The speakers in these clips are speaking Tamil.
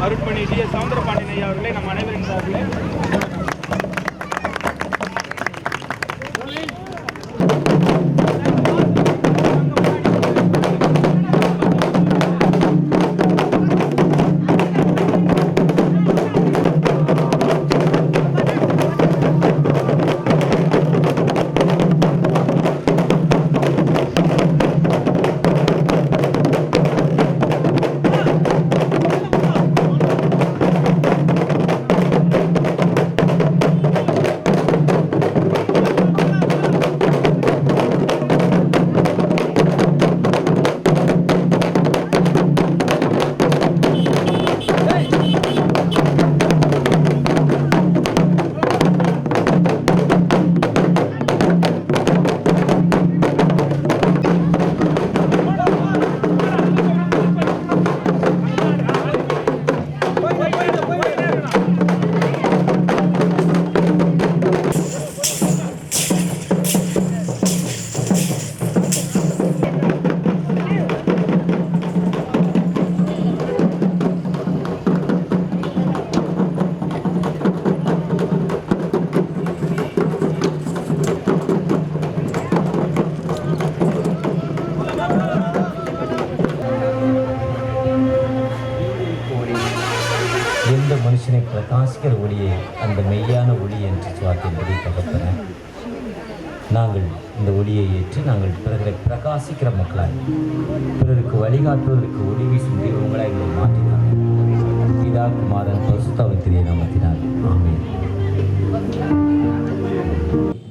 அருட்பணி டி எஸ் சவுந்தரபாண்டியன் ஐயா அவர்களை நம் அனைவரின் சார்பில் மனுஷனை பிரகாசிக்கிற ஒளியை அந்த மெய்யான ஒளி என்று சுவாத்தின்படி தகப்பன நாங்கள் இந்த ஒளியை ஏற்று நாங்கள் பிறரை பிரகாசிக்கிற மக்களாய் பிறருக்கு வழிகாட்டுவதற்கு ஒளி வீசும் தெய்வங்களாய் எங்களை மாற்றினார். பிதா குமாரன் பரிசுத்தாவின் நாமத்தினார் ஆமென்.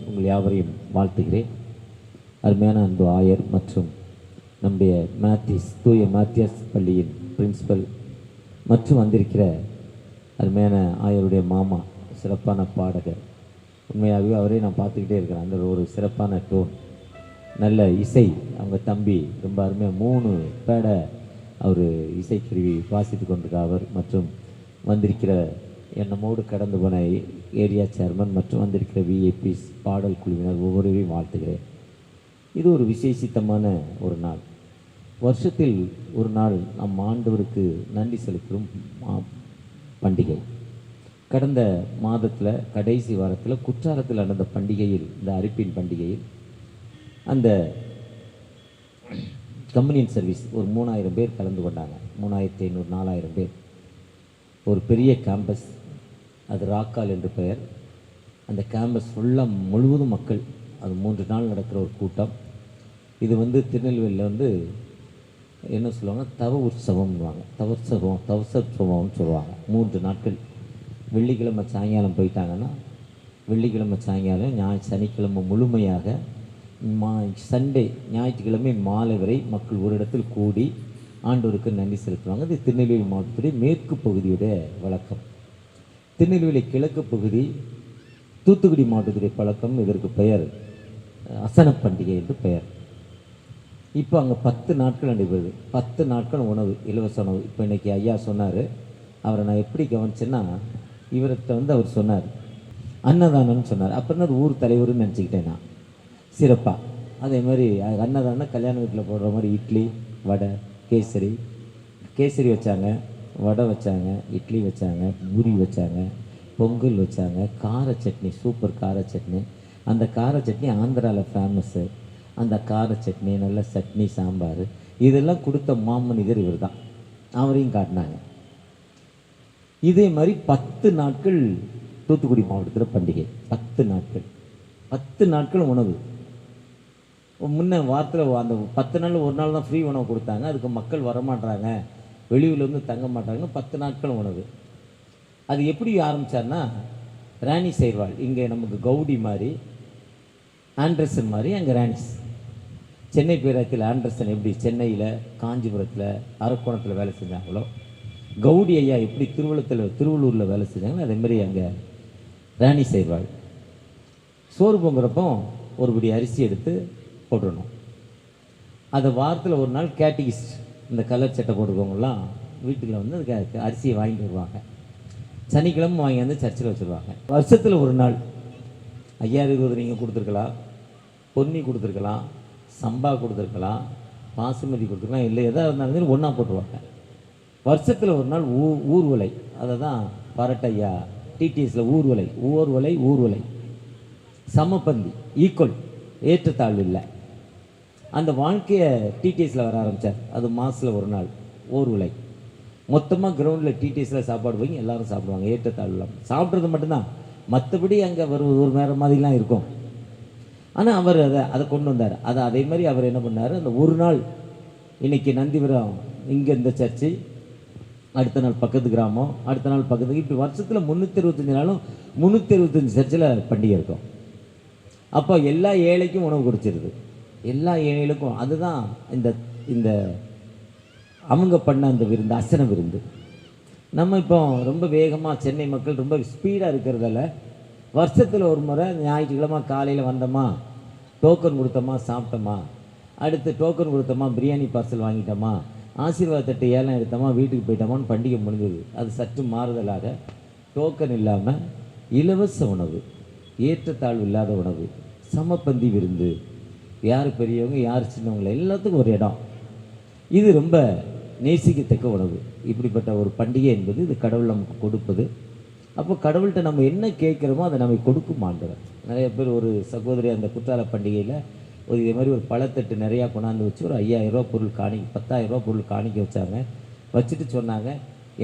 உங்கள் யாவரையும் வாழ்த்துகிறேன். அருமையான அன்பு ஆயர் மற்றும் நம்முடைய தூய மேத்தியஸ் பள்ளியின் பிரின்சிபல் மற்றும் வந்திருக்கிற அருமையான ஆயருடைய மாமா சிறப்பான பாடகர். உண்மையாகவே அவரே நான் பார்த்துக்கிட்டே இருக்கிறேன். அந்த ஒரு சிறப்பான டோன், நல்ல இசை. அவங்க தம்பி ரொம்ப அருமையாக 3 பேடை அவர் இசைக்கருவி வாசித்து கொண்டிருக்க அவர் மற்றும் வந்திருக்கிற என்னமோடு கடந்து போன ஏரியா சேர்மன் மற்றும் வந்திருக்கிற விஏபிஸ் பாடல் குழுவினர் ஒவ்வொருவரையும் வாழ்த்துகிறேன். இது ஒரு விசேஷித்தமான ஒரு நாள். வருஷத்தில் ஒரு நாள் நம் ஆண்டவருக்கு நன்றி செலுத்தும் பண்டிகை. கடந்த மாதத்தில் கடைசி வாரத்தில் குற்றாலத்தில் நடந்த பண்டிகையில், இந்த அரிப்பின் பண்டிகையில் அந்த கம்யூனியன் சர்வீஸ் ஒரு 3000 பேர் கலந்து கொண்டாங்க. 3500 4000 பேர். ஒரு பெரிய கேம்பஸ், அது ராக்கால் என்று பெயர். அந்த கேம்பஸ் ஃபுல்லாக முழுவதும் மக்கள். அது 3 நாள் நடக்கிற ஒரு கூட்டம். இது திருநெல்வேலியில் என்ன சொல்லுவாங்க, தவ உற்சவம்னுவாங்க. தவசோத்சவம்னு சொல்லுவாங்க. 3 நாட்கள். வெள்ளிக்கிழமை சாயங்காலம் போயிட்டாங்கன்னா வெள்ளிக்கிழமை சாயங்காலம், சனிக்கிழமை முழுமையாக, சண்டே ஞாயிற்றுக்கிழமை மாலை வரை மக்கள் ஒரு இடத்தில் கூடி ஆண்டவருக்கு நன்றி செலுத்துவாங்க. இது திருநெல்வேலி மாவட்டத்துடைய மேற்கு பகுதியுடைய வழக்கம். திருநெல்வேலி கிழக்கு பகுதி, தூத்துக்குடி மாவட்டத்துடைய பழக்கம். இதற்கு பெயர் அசன பண்டிகை என்று பெயர். இப்போ அங்கே 10 நாட்கள் நடைபெறுது. 10 நாட்கள் உணவு, இலவச உணவு. இப்போ இன்றைக்கி ஐயா சொன்னார். அவரை நான் எப்படி கவனிச்சேன்னா, இவர்கிட்ட அவர் சொன்னார் அன்னதானம்னு சொன்னார். அப்புறம் அது ஊர் தலைவர்னு நினச்சிக்கிட்டேன் நான் சிறப்பாக. அதே மாதிரி அன்னதானம் கல்யாண வீட்டில் போடுற மாதிரி இட்லி வடை கேசரி வச்சாங்க, வடை வச்சாங்க, இட்லி வச்சாங்க, பூரி வச்சாங்க, பொங்கல் வச்சாங்க, கார சட்னி, சூப்பர் கார சட்னி. அந்த கார சட்னி ஆந்திராவில் ஃபேமஸ்ஸு. அந்த கார சட்னி, நல்ல சட்னி, சாம்பார், இதெல்லாம் கொடுத்த மாமனிதர் இவர் தான். அவரையும் காட்டினாங்க. இதே மாதிரி 10 நாட்கள் தூத்துக்குடி மாவட்டத்தில் பண்டிகை. 10 நாட்கள் உணவு. முன்ன வாரத்தில் அந்த 10 நாள் ஒரு நாள் தான் ஃப்ரீ உணவு கொடுத்தாங்க. அதுக்கு மக்கள் வரமாட்டாங்க, வெளியூர்லேருந்து தங்க மாட்டாங்கன்னு 10 நாட்கள் உணவு. அது எப்படி ஆரம்பித்தார்னா, ராணி சைர்வாள் இங்கே நமக்கு கவுடி மாதிரி, ஆண்டர்சன் மாதிரி அங்கே ராணிஸ். சென்னை பேரத்தில் ஆண்டர்சன் எப்படி சென்னையில், காஞ்சிபுரத்தில், அரக்கோணத்தில் வேலை செஞ்சாங்களோ, கவுடி ஐயா எப்படி திருவள்ளூரில் வேலை செஞ்சாங்களோ, அதேமாதிரி அங்கே ராணி சைர்வாள். சோறு பொங்குறப்போ ஒருபடி அரிசி எடுத்து போட்டுடணும். அதை வாரத்தில் ஒரு நாள் கேட்டிகிஸ்ட், இந்த கலர் சட்டை போட்டுக்கவங்களாம் வீட்டில் அதுக்கு அரிசியை வாங்கிட்டு வருவாங்க. சனிக்கிழமை வாங்கி வந்து சர்ச்சில் வச்சுருவாங்க. வருஷத்தில் ஒரு நாள் 5000 நீங்கள் கொடுத்துருக்கலாம், பொன்னி கொடுத்துருக்கலாம், சம்பா கொடுத்துருக்கலாம், பாசுமதி கொடுத்துருக்கலாம், இல்லை எதாக இருந்தாலும் ஒன்றா போட்டுருவாங்க. வருஷத்தில் ஒரு நாள் ஊர்வலை, அதை தான் பரட்டையா டிடிஎஸில் ஊர்வலை சமப்பந்தி, ஈக்குவல், ஏற்றத்தாழ்வு இல்லை. அந்த வாழ்க்கையை டிடிஎஸில் வர ஆரம்பித்தார். அது மாதத்தில் ஒரு நாள் ஊர்வலை. மொத்தமாக கிரவுண்டில் டிடிஎஸில் சாப்பாடு போய் எல்லோரும் சாப்பிடுவாங்க, ஏற்றத்தாழ்வு இல்லாமல் சாப்பிட்றது மட்டும்தான். மற்றபடி அங்கே ஒரு வேறு மாதிரிலாம் இருக்கும். ஆனால் அவர் அதை கொண்டு வந்தார். அதே மாதிரி அவர் என்ன பண்ணார், அந்த ஒரு நாள் இன்றைக்கி நந்திபுரம் இங்கே இந்த சர்ச்சு, அடுத்த நாள் பக்கத்து கிராமம், அடுத்த நாள் பக்கத்துக்கு, இப்படி வருஷத்தில் 365 நாளும் 365 சர்ச்சில் பண்டிகை இருக்கும். அப்போ எல்லா ஏழைக்கும் உணவு கொடுத்துருது, எல்லா ஏழைகளுக்கும். அதுதான் இந்த அவங்க பண்ண அந்த விருந்து, அசன விருந்து. நம்ம இப்போ ரொம்ப வேகமாக சென்னை மக்கள் ரொம்ப ஸ்பீடாக இருக்கிறதால வருஷத்தில் ஒரு முறை ஞாயிற்றுக்கிழமை காலையில் வந்தோமா, டோக்கன் கொடுத்தோமா, சாப்பிட்டோமா, அடுத்து டோக்கன் கொடுத்தோமா, பிரியாணி பார்சல் வாங்கிட்டோமா, ஆசீர்வாத தட்டு ஏலம் எடுத்தோமா, வீட்டுக்கு போயிட்டோமான்னு பண்டிகை முடிஞ்சது. அது சற்று மாறுதலாக டோக்கன் இல்லாமல் இலவச உணவு, ஏற்றத்தாழ்வு இல்லாத உணவு, சமப்பந்தி விருந்து, யார் பெரியவங்க யார் சின்னவங்க எல்லாத்துக்கும் ஒரு இடம். இது ரொம்ப நேசிக்கத்தக்க உணவு. இப்படிப்பட்ட ஒரு பண்டிகை என்பது இது கடவுள் நமக்கு கொடுப்பது. அப்போ கடவுள்கிட்ட நம்ம என்ன கேட்குறோமோ அதை நம்ம கொடுக்கும் ஆண்டவர். நிறைய பேர் ஒரு சகோதரி அந்த குற்றால பண்டிகையில் இதே மாதிரி ஒரு பழத்தட்டு நிறையா கொண்டாந்து வச்சு ஒரு 5000 ரூபா பொருள் 10,000 ரூபா பொருள் காணிக்க வச்சாங்க. வச்சுட்டு சொன்னாங்க,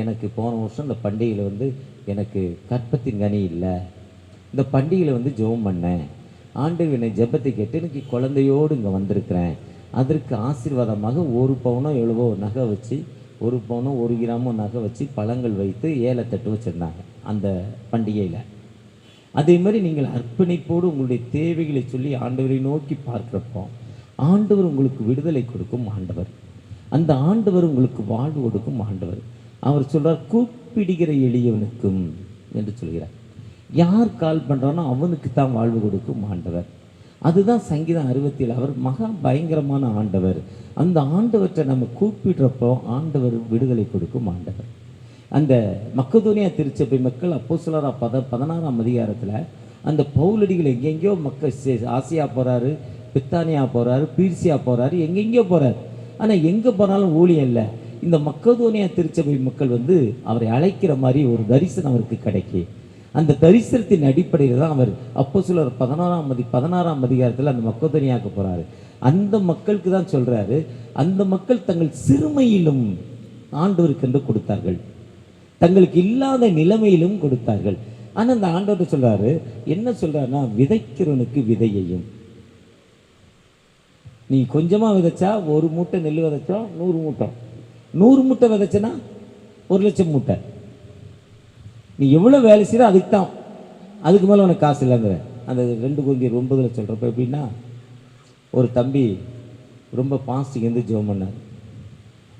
எனக்கு போன வருஷம் இந்த பண்டிகையில் எனக்கு கற்பத்தின் கனி இல்லை, இந்த பண்டிகையில் ஜெபம் பண்ணேன், ஆண்டவர் என்னை ஜெபத்தை கேட்டு எனக்கு குழந்தையோடு இங்கே வந்திருக்கிறேன், அதற்கு ஆசீர்வாதமாக 1 பவுனோ எவ்வளவோ நகை வச்சு, 1 பவுனோ 1 கிராமோ நகை வச்சு பழங்கள் வைத்து ஏலத்தட்டு வச்சுருந்தாங்க அந்த பண்டிகையில். அதே மாதிரி நீங்கள் அர்ப்பணிப்போடு உங்களுடைய தேவைகளை சொல்லி ஆண்டவரை நோக்கி பார்க்குறப்போ ஆண்டவர் உங்களுக்கு விடுதலை கொடுக்கும் ஆண்டவர். அந்த ஆண்டவர் உங்களுக்கு வாழ்வு கொடுக்கும் ஆண்டவர். அவர் சொல்கிறார், கூப்பிடுகிற எளியவனுக்கும் என்று சொல்கிறார். யார் கால் பண்ணுறானோ அவனுக்கு தான் வாழ்வு கொடுக்கும் ஆண்டவர். அதுதான் சங்கீதம் 67. அவர் மகா பயங்கரமான ஆண்டவர். அந்த ஆண்டவற்றை நம்ம கூப்பிடுறப்போ ஆண்டவர் விடுதலை கொடுக்கும் ஆண்டவர். அந்த மக்கதோனியா திருச்சபை மக்கள் அப்போஸ்தலர் 16ஆம் அதிகாரத்தில் அந்த பவுலடிகள் எங்கெங்கேயோ மக்கள் ஆசியா போகிறாரு, பித்தானியா போகிறாரு, பீர்சியா போகிறாரு, எங்கெங்கேயோ போகிறார். ஆனால் எங்கே போனாலும் ஊழியம் இல்லை. இந்த மக்கதோனியா திருச்சபை மக்கள் அவரை அழைக்கிற மாதிரி ஒரு தரிசனம் அவருக்கு கிடைக்கி, அந்த தரிசனத்தின் அடிப்படையில் தான் அவர் அப்போஸ்தலர் 16ஆம் அதிகாரத்தில் அந்த மக்கதோனியாவுக்கு போகிறாரு. அந்த மக்களுக்கு தான் சொல்கிறாரு, அந்த மக்கள் தங்கள் சிறுமையிலும் ஆண்டவருக்கு என்று கொடுத்தார்கள், தங்களுக்கு இல்லாத நிலைமையிலும் கொடுத்தார்கள். ஆனால் அந்த ஆண்டவர் சொல்கிறாரு, என்ன சொல்கிறாருன்னா, விதைக்கிறவனுக்கு விதையையும், நீ கொஞ்சமாக விதைச்சா 1 மூட்டை நெல் விதைச்சா 100 மூட்டை, 100 மூட்டை விதைச்சனா 1,00,000 மூட்டை. நீ எவ்வளோ வேலை செய்கிற அதுக்கு தான், அதுக்கு மேலே உனக்கு காசு இல்லைங்கிற. அந்த 2 Corinthians 9 சொல்கிறப்ப எப்படின்னா, ஒரு தம்பி ரொம்ப பாஸ்டிங் ஜெபம் பண்ணார்.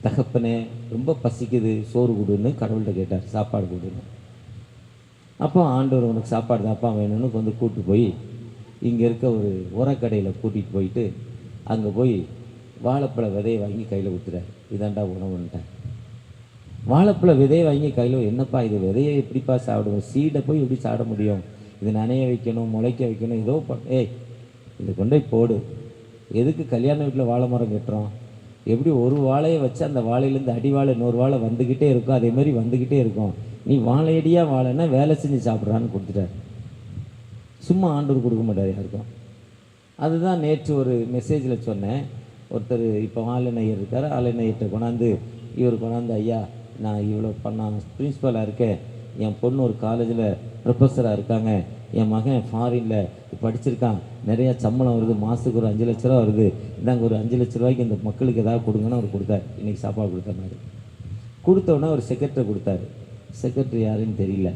தகப்பனே ரொம்ப பசிக்குது, சோறு கொடுன்னு கடவுள்கிட்ட கேட்டார், சாப்பாடு கொடுன்னு. அப்போ ஆண்டவர் உனக்கு சாப்பாடு தாப்பா வேணும்னு கூப்பிட்டு போய் இங்கே இருக்க ஒரு உரக்கடையில் கூட்டிகிட்டு போயிட்டு அங்கே போய் வாழைப்பழ விதையை வாங்கி கையில் கொடுத்துட்டார். இதாண்டா உணவுன்ட்டார். வாழைப்பழ விதையை வாங்கி கையில், என்னப்பா இது விதையை எப்படிப்பா சாப்பிடுவோம், சீடை போய் எப்படி சாப்பிட முடியும், இது நனைய வைக்கணும், முளைக்க வைக்கணும், ஏதோ இது கொண்டு போய் போடு. எதுக்கு கல்யாண வீட்டில் வாழை மரம் கட்டுறோம், எப்படி ஒரு வாழையை வச்சு அந்த வாழையிலேருந்து அடி வாழை இன்னொரு வாழை வந்துக்கிட்டே இருக்கும், அதே மாதிரி வந்துக்கிட்டே இருக்கும். நீ வாழையடியாக வாழைன்னா வேலை செஞ்சு சாப்பிட்றான்னு கொடுத்துட்டார். சும்மா ஆண்டவர் கொடுக்க மாட்டார் யாருக்கும். அதுதான் நேற்று ஒரு மெசேஜில் சொன்னேன். ஒருத்தர் இப்போ ஆலநையர் இருக்கார், ஆலநையர்கிட்ட கொண்டாந்து இவர் கொண்டாந்து, ஐயா நான் இவ்வளோ நான் பிரின்ஸிபலாக இருக்கேன், என் பொண்ணு ஒரு காலேஜில் ப்ரொஃபஸராக இருக்காங்க, என் மகன் ஃபாரினில் படிச்சிருக்கான், நிறையா சம்பளம் வருது, மாதத்துக்கு ஒரு 5 லட்ச ரூபா வருது, இந்தாங்க ஒரு 5 லட்ச ரூபாய்க்கு இந்த மக்களுக்கு ஏதாவது கொடுங்கன்னு அவர் கொடுத்தார். இன்றைக்கி சாப்பாடு கொடுத்த மாதிரி கொடுத்தோன்னே ஒரு செக்ரட்டரி கொடுத்தாரு. செக்ரட்டரி யாருன்னு தெரியல,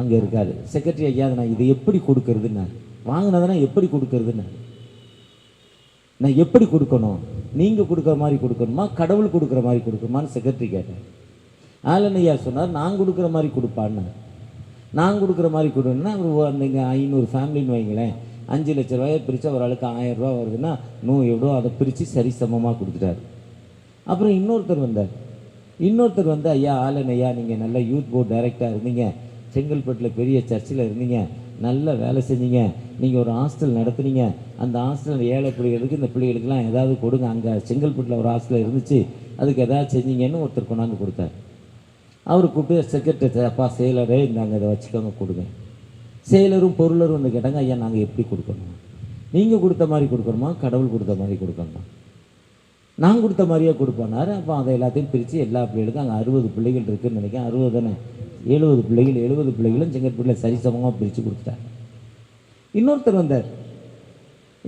அங்கே இருக்கார். செக்ரட்டரி, ஐயா நான் இதை எப்படி கொடுக்கறதுன்னா, வாங்கினதுனா எப்படி கொடுக்கறதுன்னா, நான் எப்படி கொடுக்கணும், நீங்கள் கொடுக்குற மாதிரி கொடுக்கணுமா கடவுள் கொடுக்குற மாதிரி கொடுக்கணுமான்னு செக்ரட்டரி கேட்டேன். ஆலனையா சொன்னார், நான் கொடுக்குற மாதிரி கொடுப்பான்னு. நான் கொடுக்குற மாதிரி கொடுன்னா நீங்கள் 500 ஃபேமிலின்னு வைங்களேன், 5 லட்ச ரூபாயை பிரித்தா ஒரு ஆளுக்கு 1000 ரூபா வருதுன்னா எவ்வளோ அதை பிரித்து சரி சமமாக கொடுத்துட்டாரு. அப்புறம் இன்னொருத்தர் வந்து ஐயா ஆலனையா நீங்கள் நல்ல யூத் போர்டு டைரக்டாக இருந்தீங்க, செங்கல்பட்டில் பெரிய சர்ச்சில் இருந்தீங்க, நல்ல வேலை செஞ்சீங்க, நீங்கள் ஒரு ஹாஸ்டல் நடத்துனீங்க, அந்த ஹாஸ்டலில் ஏழை பிள்ளைகளுக்கு இந்த பிள்ளைகளுக்கெல்லாம் ஏதாவது கொடுங்க, அங்கே செங்கல்பட்டில் ஒரு ஹாஸ்டல் இருந்துச்சு, அதுக்கு எதாவது செஞ்சீங்கன்னு ஒருத்தர் கொண்டாந்து கொடுத்தார். அவர் கூப்பிட்டு செக்ரட்டரி, அப்பா செயலரே நாங்கள் இதை வச்சுக்கோங்க கொடுங்க. செயலரும் பொருளரும் வந்து கேட்டாங்க, ஐயா நாங்கள் எப்படி கொடுக்கணும்? நீங்கள் கொடுத்த மாதிரி கொடுக்கணுமா, கடவுள் கொடுத்த மாதிரி கொடுக்கணுமா? நான் கொடுத்த மாதிரியே கொடுப்பானார். அப்போ அதை எல்லாத்தையும் பிரித்து எல்லா பிள்ளைகளுக்கும், அங்கே 60 பிள்ளைகள் இருக்குதுன்னு நினைக்கிறேன், 60 தானே, 70 பிள்ளைகள், 70 பிள்ளைகளும் செங்கற்பட்டில் சரிசமமாக பிரித்து கொடுத்துட்டாங்க. இன்னொருத்தர் வந்தார்.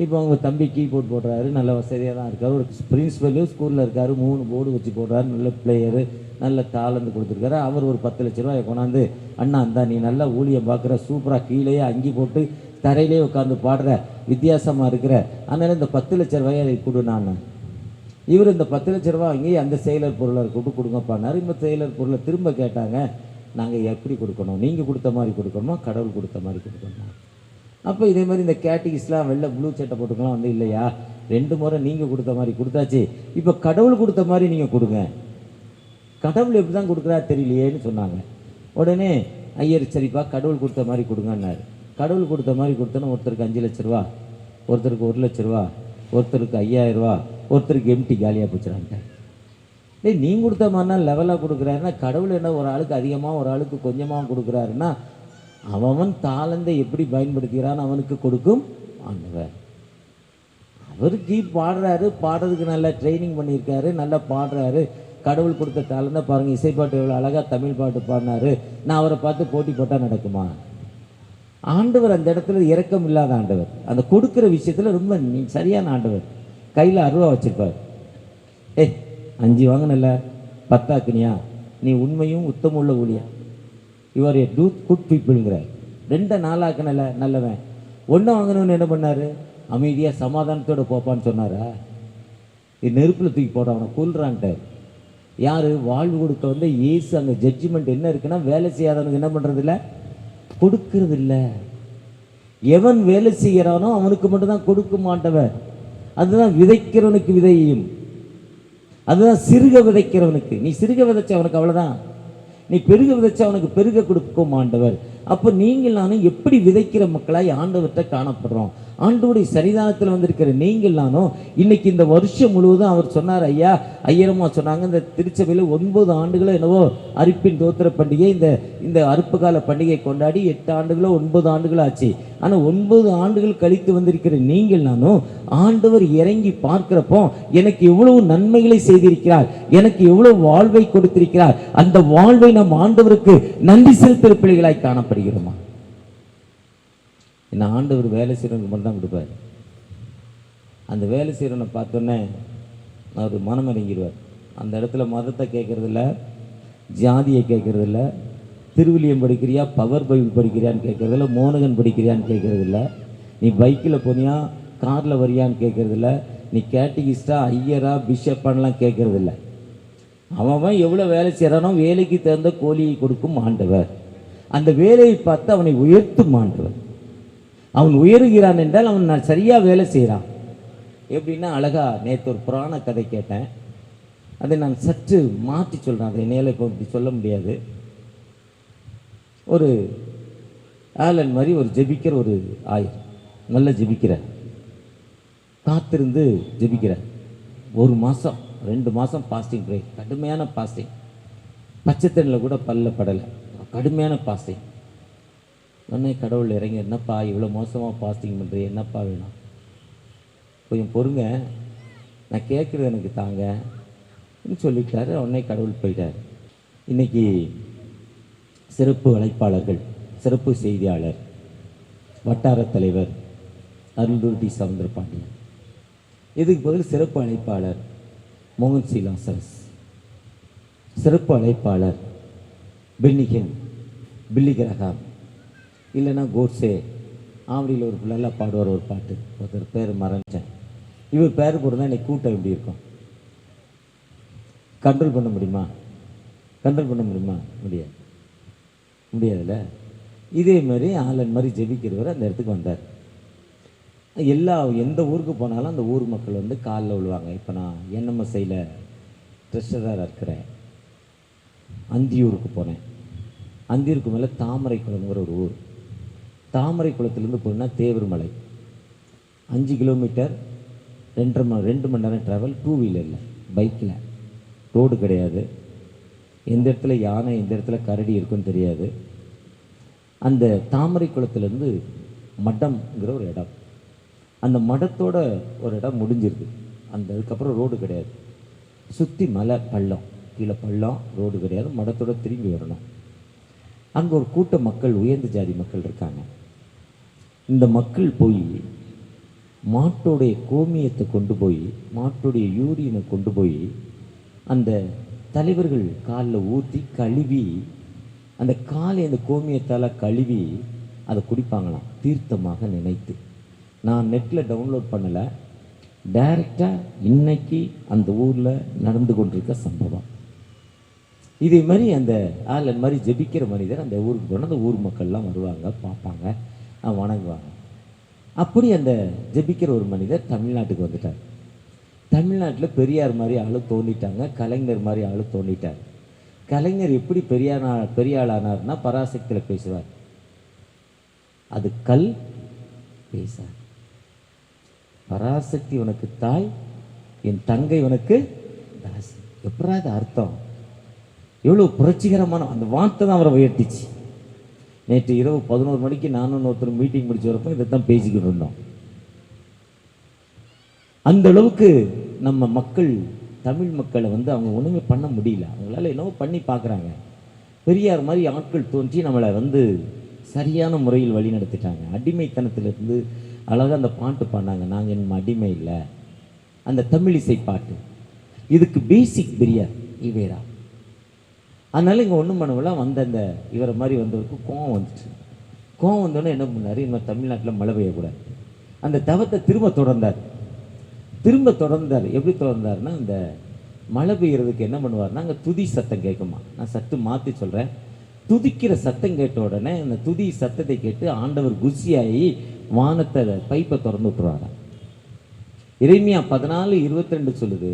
இப்போ அவங்க தம்பி கீபோர்ட் போடுறாரு, நல்ல வசதியாக தான் இருக்கார். ஒரு பிரின்ஸிபலும் ஸ்கூலில் இருக்கார், 3 போர்டு வச்சு போடுறாரு, நல்ல பிளேயரு, நல்ல தாளந்து கொடுத்துருக்காரு. அவர் ஒரு 10 லட்ச ரூபாயை கொண்டாந்து, அண்ணா அந்த நீ நல்லா ஊழியம் பார்க்குற, சூப்பராக கீழேயே அங்கி போட்டு தரையிலே உட்காந்து பாடுற, வித்தியாசமாக இருக்கிற, அதனால் இந்த 10 லட்ச ரூபாயை அதை கொடுனான்னு. இவர் இந்த 10 லட்ச ரூபா வாங்கி அந்த செயலர் பொருளை கூப்பிட்டு கொடுங்கப்பானார். இந்த செயலர் பொருளை திரும்ப கேட்டாங்க, நாங்கள் எப்படி கொடுக்கணும்? நீங்கள் கொடுத்த மாதிரி கொடுக்கணுமா, கடவுள் கொடுத்த மாதிரி கொடுக்கணுமா? அப்போ இதே மாதிரி இந்த கேட்டிகிஸ்லாம் வெள்ளை ப்ளூ சட்டை போட்டுக்கலாம் வந்து, இல்லையா 2 முறை நீங்கள் கொடுத்த மாதிரி கொடுத்தாச்சு, இப்போ கடவுள் கொடுத்த மாதிரி நீங்கள் கொடுங்க. கடவுள் எப்படி தான் கொடுக்குறா தெரியலையேன்னு சொன்னாங்க. உடனே ஐயர், சரிப்பா கடவுள் கொடுத்த மாதிரி கொடுங்கன்னாரு. கடவுள் கொடுத்த மாதிரி கொடுத்தோன்னா ஒருத்தருக்கு 5 லட்ச ரூபா, ஒருத்தருக்கு 1 லட்ச ரூபா, ஒருத்தருக்கு 5000 ரூபா, ஒருத்தருக்கு எம்டி காலியாக போச்சுறான்ட்டேன். நீங்கள் கொடுத்த மாதிரினா லெவலாக கொடுக்குறாருன்னா, கடவுள் என்ன ஒரு ஆளுக்கு அதிகமாக ஒரு ஆளுக்கு கொஞ்சமாக கொடுக்குறாருன்னா, அவன் தாளந்தை எப்படி பயன்படுத்துகிறான் அவனுக்கு கொடுக்கும் ஆண்டவர். அவருக்கு பாடுறாரு, பாடுறதுக்கு நல்லா ட்ரைனிங் பண்ணியிருக்காரு, நல்லா பாடுறாரு. கடவுள் கொடுத்த தாளந்தை பாருங்கள், இசைப்பாட்டு எவ்வளோ அழகாக தமிழ் பாட்டு பாடினாரு. நான் அவரை பார்த்து போட்டி போட்டால் நடக்குமா? ஆண்டவர் அந்த இடத்துல இரக்கம் இல்லாத ஆண்டவர், அந்த கொடுக்குற விஷயத்தில் ரொம்ப சரியான ஆண்டவர். கையில் 60 ரூபா வச்சுருப்பார். 5 வாங்கினல 10 ஆக்குனியா, நீ உண்மையும் உத்தமுள்ள ஊழியா, யுவர் ஏ குட் பீப்புளுங்கிற. 2 4 ஆக்கினல நல்லவன். 1 வாங்கணும்னு என்ன பண்ணார்? அமைதியாக சமாதானத்தோடு போப்பான்னு சொன்னாரா? இது நெருப்பில் தூக்கி போட அவனை கொல்றான்ட்டார். யார்? வாழ்வு கொடுக்க வந்து இயேசு. அங்கே ஜட்ஜ்மெண்ட் என்ன இருக்குன்னா, வேலை செய்யாதவனுக்கு என்ன பண்ணுறது இல்லை, கொடுக்கறது இல்லை. எவன் வேலை செய்கிறானோ அவனுக்கு மட்டும்தான் கொடுக்க மாட்டவன். அதுதான் விதைக்கிறவனுக்கு விதையும், அதுதான் சிறுக விதைக்கிறவனுக்கு. நீ சிறுக விதைச்ச அவனுக்கு அவ்வளோதான், நீ பெருக விதைச்ச அவனுக்கு பெருக கொடுக்கும் ஆண்டவர். அப்போ நீங்கள் நானும் எப்படி விதைக்கிற மக்களாய் ஆண்டவர்கிட்ட காணப்படுறோம். ஆண்டவருடைய சரிதானத்தில் வந்திருக்கிற நீங்கள் நானும் இன்னைக்கு இந்த வருஷம் முழுவதும் அவர் சொன்னார். ஐயரம்மா சொன்னாங்க, இந்த திருச்சபையில் 9 ஆண்டுகளோ என்னவோ அரிப்பின் தோத்திர பண்டிகை, இந்த அறுப்பு கால பண்டிகை கொண்டாடி 8 ஆண்டுகளோ 9 ஆண்டுகளோ ஆச்சு. ஆனால் 9 ஆண்டுகள் கழித்து வந்திருக்கிற நீங்கள் நானும் ஆண்டவர் இறங்கி பார்க்கிறப்போ எனக்கு எவ்வளவு நன்மைகளை செய்திருக்கிறார், எனக்கு எவ்வளவு வாழ்வை கொடுத்திருக்கிறார். அந்த வாழ்வை நம் ஆண்டவருக்கு நன்றி செலுத்துகிற பிள்ளைகளாய் காணப்படுகிறோமா? என்ன ஆண்டவர் வேலை செய்கிறவனுக்கு மட்டும் தான் கொடுப்பார். அந்த வேலை செய்கிறவனை பார்த்தோன்னே அவர் மனம் இறங்கிடுவார். அந்த இடத்துல மதத்தை கேட்குறதில்ல, ஜாதியை கேட்குறதில்ல, திருவிலியம் படிக்கிறியா, பவர் பைபிள் படிக்கிறியான்னு கேட்குறதில்ல, மோனகன் படிக்கிறியான்னு கேட்குறதில்ல, நீ பைக்கில் போனியா காரில் வரியான்னு கேட்குறதில்ல, நீ கேட்டிகிஸ்டா ஐயரா பிஷப்பான்லாம் கேட்குறதில்ல. அவன் எவ்வளோ வேலை செய்கிறானோ வேலைக்கு தகுந்த கூலியை கொடுக்கும் ஆண்டவர். அந்த வேலையை பார்த்து அவனை உயர்த்தும் ஆண்டவர். அவன் உயர்கிறான் என்றால் அவன் சரியாக வேலை செய்கிறான். எப்படின்னா அழகா நேற்று ஒரு புராண கதை கேட்டேன், அதை நான் சற்று மாற்றி சொல்கிறேன். அதை என்னால் இப்போ இப்படி சொல்ல முடியாது. ஒரு ஆலன் மாதிரி ஒரு ஜெபிக்கிற ஒரு ஆயர், நல்லா ஜெபிக்கிறார், காத்திருந்து ஜெபிக்கிறார். 1 மாதம் 2 மாதம் பாஸ்டிங் பிரேக், கடுமையான பாஸ்டிங், பச்சை தண்ணியில் கூட பல்ல படலை, கடுமையான பாஸ்டிங். உடனே கடவுள் இறங்கி, என்னப்பா இவ்வளோ மோசமாக பாஸ்டிங் பண்ணுறீ, என்னப்பா வேணும், கொஞ்சம் பொறுங்க, நான் கேட்குறது எனக்கு தாங்க சொல்லிட்டாரு. உடனே கடவுள் போயிட்டார். இன்றைக்கி சிறப்பு அழைப்பாளர்கள், சிறப்பு செய்தியாளர், வட்டார தலைவர் அருள்ருட்டி சவுந்தரபாண்டியன், இதுக்கு பதில் சிறப்பு அழைப்பாளர் மோகன் சி லாசரஸ், சிறப்பு அழைப்பாளர் பென்னிகன் பில்லி கிரஹாம், இல்லைன்னா கோட்ஸே. ஆவடியில் ஒரு பிள்ளைலாம் பாடுவார் ஒரு பாட்டு, ஒருத்தர் பேர் மறைஞ்சேன். இவர் பேர் போட்டு தான் இன்னைக்கு கூட்டம் எப்படி இருக்கும்? கண்ட்ரோல் பண்ண முடியுமா? கண்ட்ரோல் பண்ண முடியுமா? முடியாது, முடியாதுல்ல. இதே மாதிரி ஆலன் மாதிரி ஜெபிக்கிறவர் அந்த இடத்துக்கு வந்தார். எந்த ஊருக்கு போனாலும் அந்த ஊர் மக்கள் வந்து காலில் விழுவாங்க. இப்போ நான் என்எம்எஸ்ஐயில் ட்ரெஷராக இருக்கிறேன். அந்தியூருக்கு போனேன். அந்தியூருக்கு மேலே தாமரை குளம்ங்கிற ஒரு ஊர். தாமரை குளத்துலேருந்து போனால் தேவர்மலை 5 கிலோமீட்டர், 2 மணி நேரம் ட்ராவல். 2 வீலரில், பைக்கில், ரோடு கிடையாது. எந்த இடத்துல யானை எந்த இடத்துல கரடி இருக்குன்னு தெரியாது. அந்த தாமரை குளத்துலேருந்து மடம்ங்கிற ஒரு இடம், அந்த மடத்தோட ஒரு இடம் முடிஞ்சிருது. அதுக்கப்புறம் ரோடு கிடையாது, சுற்றி மலை பள்ளம், கீழே பள்ளம், ரோடு கிடையாது, மடத்தோட திரும்பி வரணும். அங்கே ஒரு கூட்ட மக்கள், உயர்ந்த ஜாதி மக்கள் இருக்காங்க. இந்த மக்கள் போய் மாட்டோடைய கோமியத்தை கொண்டு போய், மாட்டுடைய யூரியனை கொண்டு போய் அந்த தலைவர்கள் காலில் ஊற்றி கழுவி, அந்த காலை அந்த கோமியத்தால் கழுவி அதை குடிப்பாங்களாம், தீர்த்தமாக நினைத்து. நான் நெட்டில் டவுன்லோட் பண்ணலை, டைரெக்டாக இன்னைக்கு அந்த ஊரில் நடந்து கொண்டிருக்க சம்பவம். இதே மாதிரி அந்த ஆலன் மாதிரி ஜெபிக்கிற மனிதர் அந்த ஊருக்கு போனால் அந்த ஊர் மக்கள்லாம் வருவாங்க, பார்ப்பாங்க, வணங்குவாங்க. அப்படி அந்த ஜெபிக்கிற ஒரு மனிதர் தமிழ்நாட்டுக்கு வந்துட்டார். தமிழ்நாட்டில் பெரியார் மாதிரி ஆளு தோண்டிட்டாங்க, கலைஞர் மாதிரி ஆளு தோண்டிட்டார். கலைஞர் எப்படி பெரிய ஆளானார்னா பராசக்தியில் பேசுவார், அது கல் பேசார். பராசக்தி உனக்கு தாய், என் தங்கை உனக்கு தாசி. எப்படா அது அர்த்தம்? எவ்வளோ புரட்சிகரமான அந்த வார்த்தை தான் அவரை உயர்த்திச்சு. நேற்று இரவு 11 மணிக்கு நானும் ஒருத்தர் மீட்டிங் முடிச்சு வரப்போ இதை தான் பேசிக்கிட்டு இருந்தோம். அந்த அளவுக்கு நம்ம மக்கள், தமிழ் மக்களை அவங்க ஒன்றுமே பண்ண முடியல. அவங்களால என்னவோ பண்ணி பார்க்குறாங்க. பெரியார் மாதிரி ஆட்கள் தோன்றி நம்மளை சரியான முறையில் வழி நடத்திட்டாங்க. அடிமைத்தனத்திலிருந்து அழகாக அந்த பாட்டு பாடினாங்க, நாங்கள் என் அடிமை இல்லை, அந்த தமிழிசை பாட்டு. இதுக்கு பேசிக் பெரியார் ஈவேரா. அதனால இங்கே ஒன்றும் பண்ணவெல்லாம் அந்த இவரை மாதிரி வந்தவருக்கு கோவம் வந்துச்சு. கோவம் வந்தோடனே என்ன பண்ணார், இன்னும் தமிழ்நாட்டில் மழை பெய்யக்கூடாது, அந்த தவத்தை திரும்ப தொடர்ந்தார். எப்படி தொடர்ந்தார்னா, அந்த மழை பெய்யறதுக்கு என்ன பண்ணுவார்னா, அங்கே துதி சத்தம் கேட்குமா. நான் சத்து மாற்றி சொல்கிறேன். துதிக்கிற சத்தம் கேட்ட உடனே அந்த துதி சத்தத்தை கேட்டு ஆண்டவர் குசியாகி வானத்தை பைப்பை திறந்து விட்டுருவாராம். எரேமியா 14:22 சொல்லுது,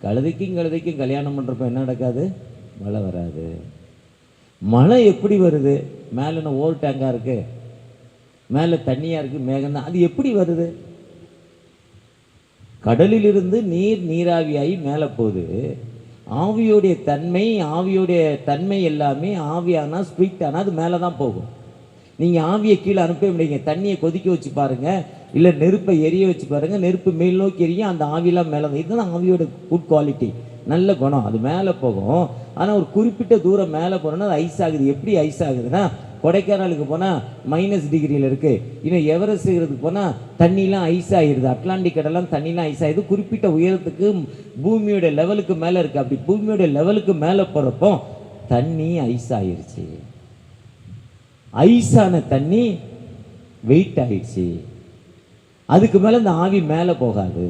கழுதைக்கும் கல்யாணம் பண்ணுறப்ப என்ன நடக்காது, மழை வராது. மழை எப்படி வருது? மேலே ஓவர் டேங்காக இருக்கு, மேலே தண்ணியாக இருக்குது, மேகம் தான். அது எப்படி வருது? கடலிலிருந்து நீராவியாகி மேலே போகுது. ஆவியோடைய தன்மை எல்லாமே ஆவியானா ஸ்பீட் ஆனால் அது மேலே தான் போகும். நீங்கள் ஆவியை கீழே அனுப்ப முடியுங்க. தண்ணியை கொதிக்க வச்சு பாருங்கள், இல்லை நெருப்பை எரிய வச்சு பாருங்கள், நெருப்பு மேல் நோக்கி எரியும், அந்த ஆவியெல்லாம் மேலே தான். இதுதான் ஆவியோட குட் குவாலிட்டி, நல்ல குணம். அது மேலே போகும். ஆனால் ஒரு குறிப்பிட்ட தூரம் மேலே போனோன்னா அது ஐஸ் ஆகுது. எப்படி ஐஸ் ஆகுதுன்னா, கொடைக்கானலுக்கு போனால் -டிகிரியில் இருக்குது. இன்னும் எவரெஸ்ட் செய்கிறதுக்கு போனால் தண்ணிலாம் ஐஸ் ஆகிடுது. அட்லாண்டிக் கடலாம் தண்ணிலாம் ஐஸ் ஆகிடுது. குறிப்பிட்ட உயரத்துக்கு பூமியோட லெவலுக்கு மேலே இருக்குது. அப்படி பூமியோட லெவலுக்கு மேலே போகிறப்போ தண்ணி ஐஸ் ஆகிடுச்சு. ஐஸான தண்ணி வெயிட் ஆகிடுச்சு. அதுக்கு மேலே இந்த ஆவி மேலே போகாது.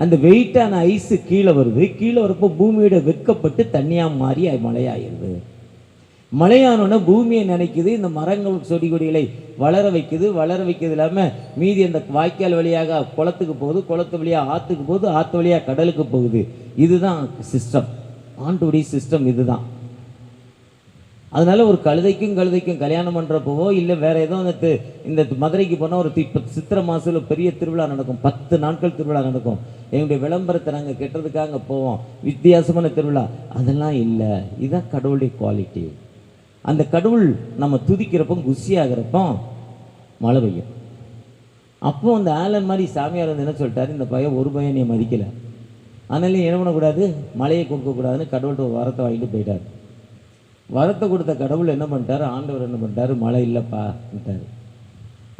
அந்த வெயிட்டான ஐஸு கீழே வருது. கீழே வரப்போ பூமியோட வெட்கப்பட்டு தண்ணியாக மாறி மழையாகிடுது. மழையானோன்னா பூமியை நினைக்குது, இந்த மரங்கள் செடி கொடிகளை வளர வைக்குது இல்லாமல் மீதி அந்த வாய்க்கால் வழியாக குளத்துக்கு போகுது, குளத்து வழியாக ஆற்றுக்கு போகுது, ஆற்று வழியாக கடலுக்கு போகுது. இதுதான் சிஸ்டம், ஆண்டுடைய சிஸ்டம் இதுதான். அதனால ஒரு கழுதைக்கும் கல்யாணம் பண்ணுறப்போவோ இல்லை வேற ஏதோ இந்த மதுரைக்கு போனால் ஒரு சித்திரை மாதத்தில் பெரிய திருவிழா நடக்கும், 10 நாட்கள் திருவிழா நடக்கும். எங்களுடைய விளம்பரத்தை நாங்கள் கெட்டதுக்காக அங்கே போவோம், வித்தியாசமான திருவிழா. அதெல்லாம் இல்லை. இதுதான் கடவுளுடைய குவாலிட்டி. அந்த கடவுள் நம்ம துதிக்கிறப்போ குசியாகிறப்போ மழை பெய்யும். அப்போ அந்த ஆலன் மாதிரி சாமியார் என்ன சொல்லிட்டாரு, இந்த பையன் ஒரு பையன் நீ மதிக்கலை, அதனால என்ன பண்ணக்கூடாது, மழையை கொடுக்கக்கூடாதுன்னு கடவுள்கிட்ட ஒரு வரத்தை வாங்கிட்டு போயிட்டார். வரத்தை கொடுத்த கடவுள் என்ன பண்ணிட்டார், ஆண்டவர் என்ன பண்ணிட்டார், மழை இல்லைப்பாட்டார்.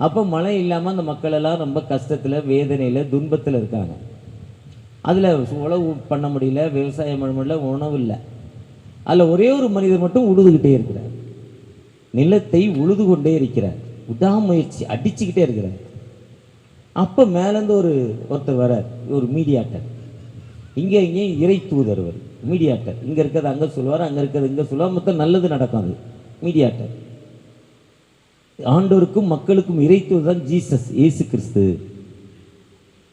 அப்போ மழை இல்லாமல் அந்த மக்கள் எல்லாம் ரொம்ப கஷ்டத்தில், வேதனையில், துன்பத்தில் இருக்காங்க. அதில் உழவு பண்ண முடியல, விவசாயம் பண்ண முடியல, உணவு இல்லை. அதில் ஒரே ஒரு மனிதர் மட்டும் உழுதுகிட்டே இருக்கிறார். நிலத்தை உழுது கொண்டே இருக்கிறார், விடாமுயற்சி அடிச்சுக்கிட்டே இருக்கிறார். அப்போ மேலேருந்து ஒருத்தர் வரார், ஒரு மீடியாட்டர். இங்கே இறை தூதர் வரும், மீடியாட்டர். இங்கே இருக்கிறது அங்கே சொல்லுவார், அங்கே இருக்கிறது இங்கே சொல்லுவார், மொத்தம் நல்லது நடக்கும். அது மீடியாட்டர். ஆண்டவருக்கும் மக்களுக்கும் இறை தூதர் தான் ஜீசஸ், இயேசு கிறிஸ்து.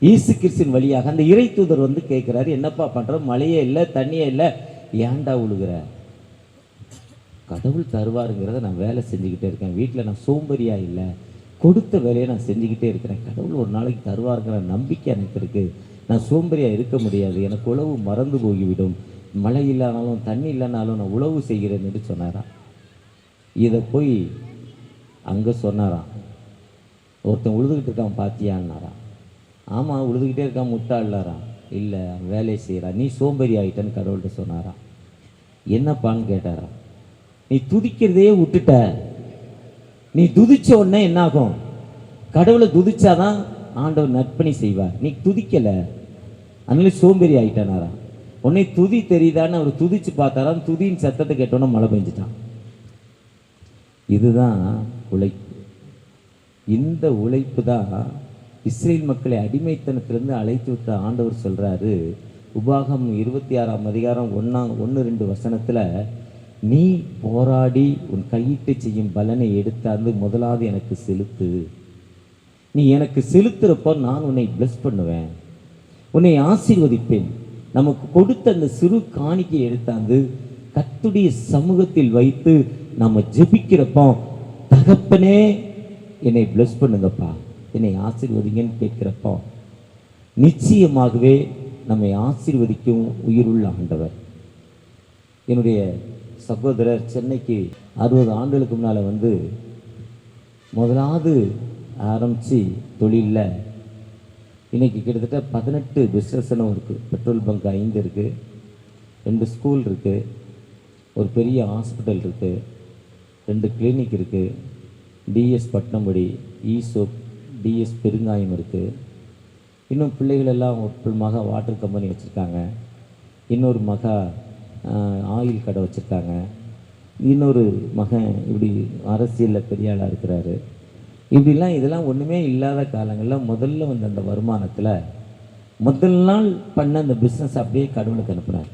இயேசு கிறிஸ்தின் வழியாக அந்த இறை தூதர் கேட்குறாரு, என்னப்பா பண்ணுற, மழையே இல்லை, தண்ணியே இல்லை, ஏன்டா உழுகிற? கடவுள் தருவாருங்கிறத நான் வேலை செஞ்சுக்கிட்டே இருக்கேன். வீட்டில் நான் சோம்பேறியாக இல்லை, கொடுத்த வேலையை நான் செஞ்சுக்கிட்டே இருக்கிறேன். கடவுள் ஒரு நாளைக்கு தருவாருங்கிற நம்பிக்கை எனக்கு இருக்குது. நான் சோம்பேறியாக இருக்க முடியாது, எனக்கு உழவு மறந்து போய்விடும், மழை இல்லைனாலும் தண்ணி இல்லைனாலும் நான் உழவு செய்கிறேன் என்று சொன்னாராம். இதை போய் அங்கே சொன்னாராம். ஒருத்தன் உழுதுகிட்டு இருக்கான் பார்த்தியான்னாராம். ஆமாம், உழுதுகிட்டே இருக்கான், முட்டாளாராம். இல்லை, வேலையை செய்கிறான், நீ சோம்பேறி ஆகிட்டேன்னு கடவுள்கிட்ட சொன்னாராம். என்னப்பான்னு கேட்டாராம். நீ துதிக்கிறதையே விட்டுட்ட, நீ துதிச்ச உடனே என்னாகும்? கடவுளை துதிச்சாதான் ஆண்டவர் நற்பணி செய்வார். நீ துதிக்கலை, அதனால சோம்பேறி ஆகிட்டானாராம். உடனே துதி தெரியுதான்னு அவர் துதிச்சு பார்த்தாராம். துதியின் சத்தத்தை கேட்டோன்னா மழை பெஞ்சிட்டான். இதுதான் உழைப்பு. இந்த உழைப்பு தான் இஸ்ரேல் மக்களை அடிமைத்தனத்திலிருந்து அழைத்து விட்ட ஆண்டவர் சொல்கிறாரு. உபாகமம் 26ஆம் அதிகாரம் 1-2 வசனத்தில், நீ போராடி உன் கையிட்டு செய்யும் பலனை எடுத்தாந்து முதலாவது எனக்கு செலுத்து. நீ எனக்கு செலுத்துகிறப்போ நான் உன்னை பிளஸ் பண்ணுவேன், உன்னை ஆசீர்வதிப்பேன். நமக்கு கொடுத்த அந்த சிறு காணிக்கை எடுத்தாந்து கர்த்தருடைய சமூகத்தில் வைத்து நம்ம ஜெபிக்கிறப்போ, தகப்பனே என்னை பிளஸ் பண்ணுங்கப்பா, என்னை ஆசீர்வதிங்கன்னு கேட்கிறப்போ, நிச்சயமாகவே நம்மை ஆசீர்வதிக்கும் உயிருள்ள ஆண்டவர். என்னுடைய சகோதரர் சென்னைக்கு 60 ஆண்டுகளுக்கு முன்னால் வந்து முதலாவது ஆரம்பித்து தொழிலில் இன்றைக்கி கிட்டத்தட்ட 18 பிஸ்னஸ்னும் இருக்குது. பெட்ரோல் பங்க் 5 இருக்குது, 2 ஸ்கூல் இருக்குது, ஒரு பெரிய ஹாஸ்பிட்டல் இருக்குது, 2 கிளினிக் இருக்குது, டிஎஸ் பட்னம்படி, ஈசோப், டிஎஸ் பெருங்காயம் இருக்குது. இன்னும் பிள்ளைகளெல்லாம் ஒரு மகா வாட்டர் கம்பெனி வச்சுருக்காங்க, இன்னொரு மகா ஆயில் கடை வச்சுருக்காங்க, இன்னொரு மகன் இப்படி அரசியலில் பெரிய ஆளாக இருக்கிறாரு. இப்படிலாம் இதெல்லாம் ஒன்றுமே இல்லாத காலங்களில் முதல்ல வந்து அந்த வருமானத்தில் முதல் நாள் பண்ண அந்த பிஸ்னஸ் அப்படியே கடவுளுக்கு அனுப்புகிறார்.